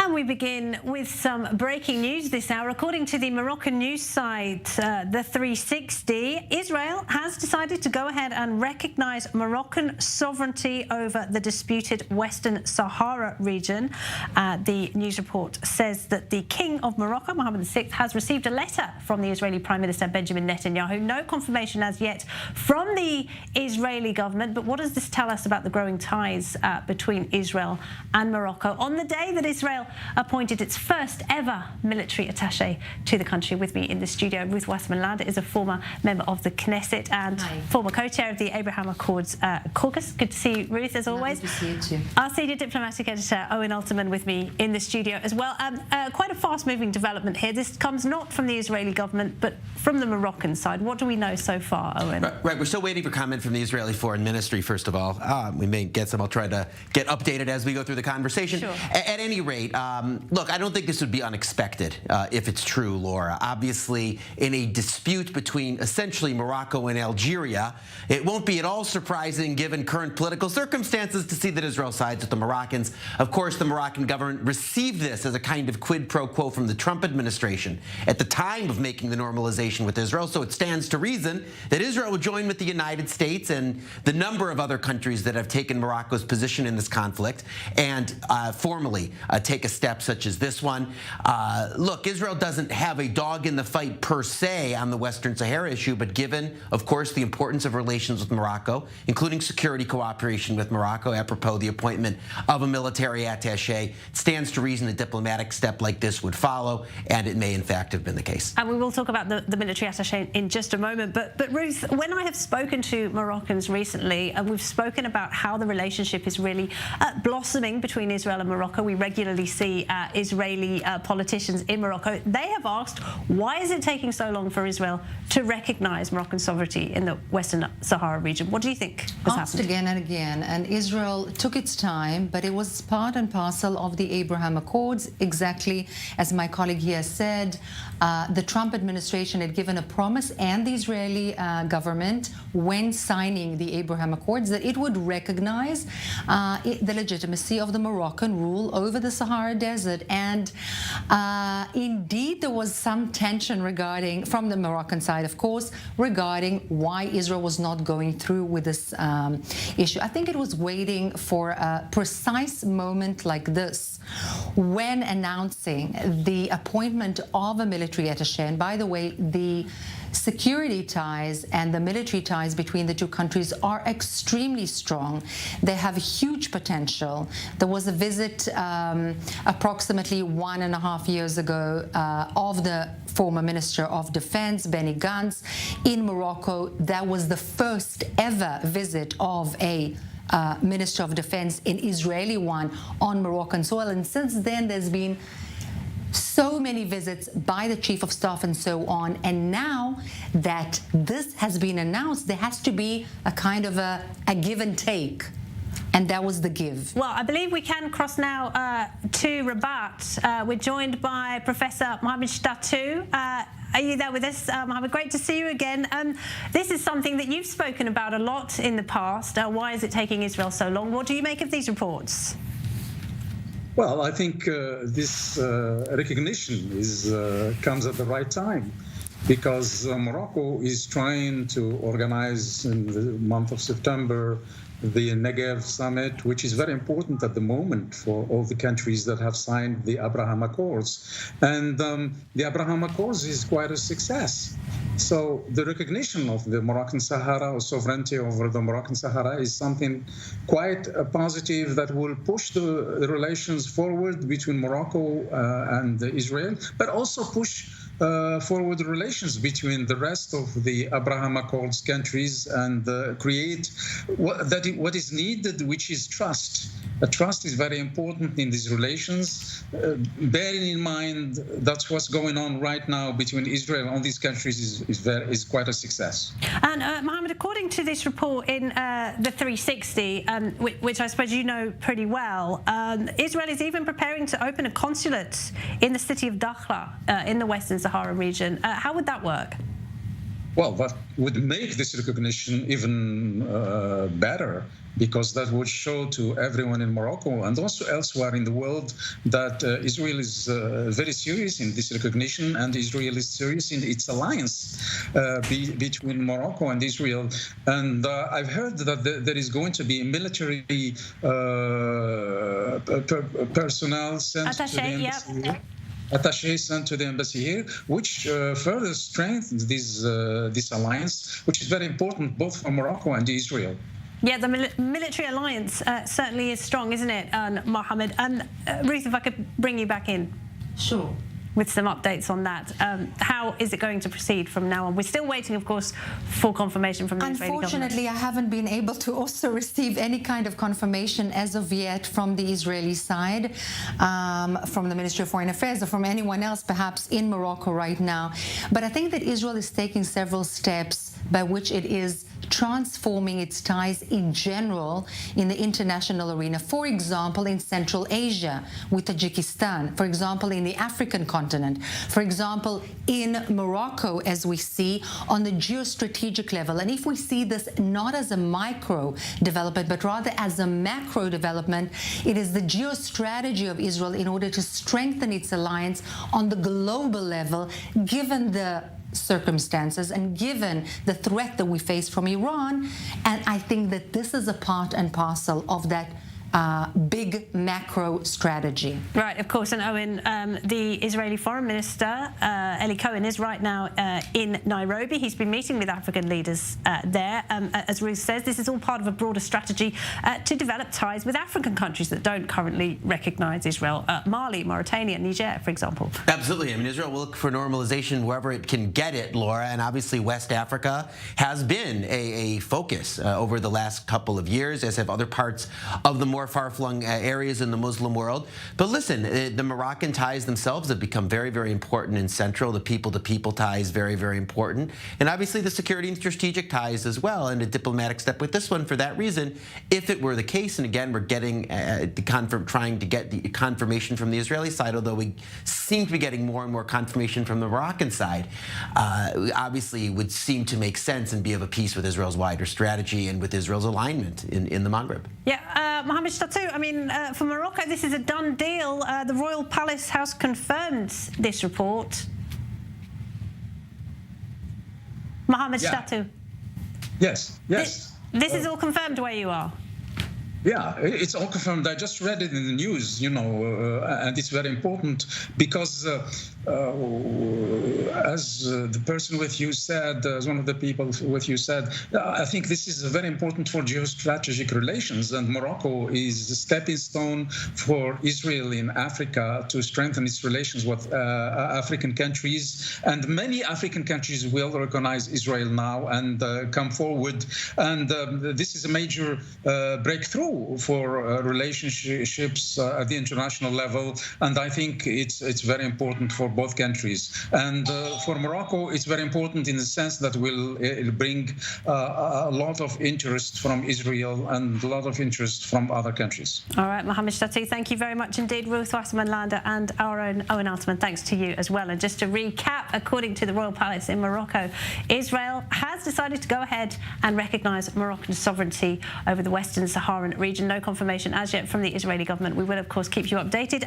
And we begin with some breaking news this hour. According to the Moroccan news site, the 360, Israel has decided to go ahead and recognise Moroccan sovereignty over the disputed Western Sahara region. The news report says that the King of Morocco, Mohammed VI, has received a letter from the Israeli Prime Minister Benjamin Netanyahu. No confirmation as yet from the Israeli government. But what does this tell us about the growing ties between Israel and Morocco on the day that Israel appointed its first ever military attaché to the country? With me in the studio, Ruth Wasserman Lande is a former member of the Knesset and former co-chair of the Abraham Accords caucus. Good to see you, Ruth, as always. Good to see you too. Our senior diplomatic editor, Owen Alterman, with me in the studio as well. Quite a fast-moving development here. This comes not from the Israeli government, but from the Moroccan side. What do we know so far, Owen? Right, we're still waiting for comment from the Israeli Foreign Ministry, first of all. We may get some. I'll try to get updated as we go through the conversation. Sure. At any rate, look, I don't think this would be unexpected if it's true, Laura. Obviously, in a dispute between essentially Morocco and Algeria, it won't be at all surprising, given current political circumstances, to see that Israel sides with the Moroccans. Of course, the Moroccan government received this as a kind of quid pro quo from the Trump administration at the time of making the normalization with Israel, so it stands to reason that Israel would join with the United States and the number of other countries that have taken Morocco's position in this conflict and formally take a step such as this one. Look, Israel doesn't have a dog in the fight per se on the Western Sahara issue, but given, of course, the importance of relations with Morocco, including security cooperation with Morocco, apropos the appointment of a military attaché, it stands to reason a diplomatic step like this would follow, and it may in fact have been the case. And we will talk about the military attaché in just a moment. But Ruth, when I have spoken to Moroccans recently, and we've spoken about how the relationship is really blossoming between Israel and Morocco, we regularly see Israeli politicians in Morocco. They have asked, why is it taking so long for Israel to recognise Moroccan sovereignty in the Western Sahara region? What do you think has Asked happened? again and again, and Israel took its time, but it was part and parcel of the Abraham Accords, exactly as my colleague here said. The Trump administration had given a promise, and the Israeli government, when signing the Abraham Accords, that it would recognize the legitimacy of the Moroccan rule over the Sahara Desert. And indeed, there was some tension regarding, from the Moroccan side, of course, regarding why Israel was not going through with this issue. I think it was waiting for a precise moment like this when announcing the appointment of a military attaché. And by the way, the security ties and the military ties between the two countries are extremely strong. They have huge potential. There was a visit approximately 1.5 years ago of the former Minister of Defense, Benny Gantz, in Morocco. That was the first ever visit of a Minister of Defense, an Israeli one, on Moroccan soil. And since then, there's been so many visits by the Chief of Staff and so on. And now that this has been announced, there has to be a kind of a give and take. And that was the give. Well, I believe we can cross now to Rabat. We're joined by Professor Mohammed Shtatu. Are you there with us, Mohammed? Great to see you again. This is something that you've spoken about a lot in the past. Why is it taking Israel so long? What do you make of these reports? Well, I think this recognition comes at the right time, because Morocco is trying to organize in the month of September the Negev summit, which is very important at the moment for all the countries that have signed the Abraham Accords. And the Abraham Accords is quite a success. So the recognition of the Moroccan Sahara, or sovereignty over the Moroccan Sahara, is something quite positive that will push the relations forward between Morocco and Israel, but also push forward relations between the rest of the Abraham Accords countries and create what is needed, which is trust. Trust is very important in these relations. Bearing in mind that's what's going on right now between Israel and these countries is quite a success. And Mohammed, according to this report in the 360, which I suppose you know pretty well, Israel is even preparing to open a consulate in the city of Dakhla in the Western Sahara region. How would that work? Well, that would make this recognition even better, because that would show to everyone in Morocco and also elsewhere in the world that Israel is very serious in this recognition, and Israel is serious in its alliance between Morocco and Israel. And I've heard that there is going to be military personnel sent to the embassy. Yep. Attaché sent to the embassy here, which further strengthens this alliance, which is very important both for Morocco and Israel. Yeah, the military alliance certainly is strong, isn't it, Mohammed? And Ruth, if I could bring you back in. Sure. With some updates on that. How is it going to proceed from now on? We're still waiting, of course, for confirmation from the Israeli government. Unfortunately, I haven't been able to also receive any kind of confirmation as of yet from the Israeli side, from the Ministry of Foreign Affairs, or from anyone else perhaps in Morocco right now. But I think that Israel is taking several steps by which it is transforming its ties in general in the international arena. For example, in Central Asia with Tajikistan, for example, in the African continent, for example, in Morocco, as we see on the geostrategic level. And if we see this not as a micro development, but rather as a macro development, it is the geostrategy of Israel in order to strengthen its alliance on the global level, given the circumstances and given the threat that we face from Iran. And I think that this is a part and parcel of that big macro strategy. Right, of course. And Owen, the Israeli Foreign Minister, Eli Cohen, is right now in Nairobi. He's been meeting with African leaders there. As Ruth says, this is all part of a broader strategy to develop ties with African countries that don't currently recognize Israel. Mali, Mauritania, Niger, for example. Absolutely. I mean, Israel will look for normalization wherever it can get it, Laura, and obviously West Africa has been a focus over the last couple of years, as have other parts of the more far-flung areas in the Muslim world. But listen, the Moroccan ties themselves have become very, very important and central. The people-to-people ties, very, very important. And obviously the security and strategic ties as well, and a diplomatic step with this one for that reason. If it were the case, and again, we're getting trying to get the confirmation from the Israeli side, although we seem to be getting more and more confirmation from the Moroccan side, obviously it would seem to make sense and be of a piece with Israel's wider strategy and with Israel's alignment in the Maghreb. Yeah, Mohammed Shtatu, I mean, for Morocco, this is a done deal. The Royal Palace House confirmed this report. Mohammed Shtatu. Yes. This is all confirmed where you are. Yeah, it's all confirmed. I just read it in the news, and it's very important because, as the person with you said, as one of the people with you said, I think this is very important for geostrategic relations, and Morocco is a stepping stone for Israel in Africa to strengthen its relations with African countries, and many African countries will recognize Israel now and come forward, and this is a major breakthrough for relationships at the international level, and I think it's very important for both countries. And for Morocco, it's very important in the sense that it'll bring a lot of interest from Israel and a lot of interest from other countries. All right, Mohammed Shtatu, thank you very much indeed. Ruth Wasserman Lande and our own Owen Altman, thanks to you as well. And just to recap, according to the Royal Palace in Morocco, Israel has decided to go ahead and recognise Moroccan sovereignty over the Western Saharan region. No confirmation as yet from the Israeli government. We will, of course, keep you updated.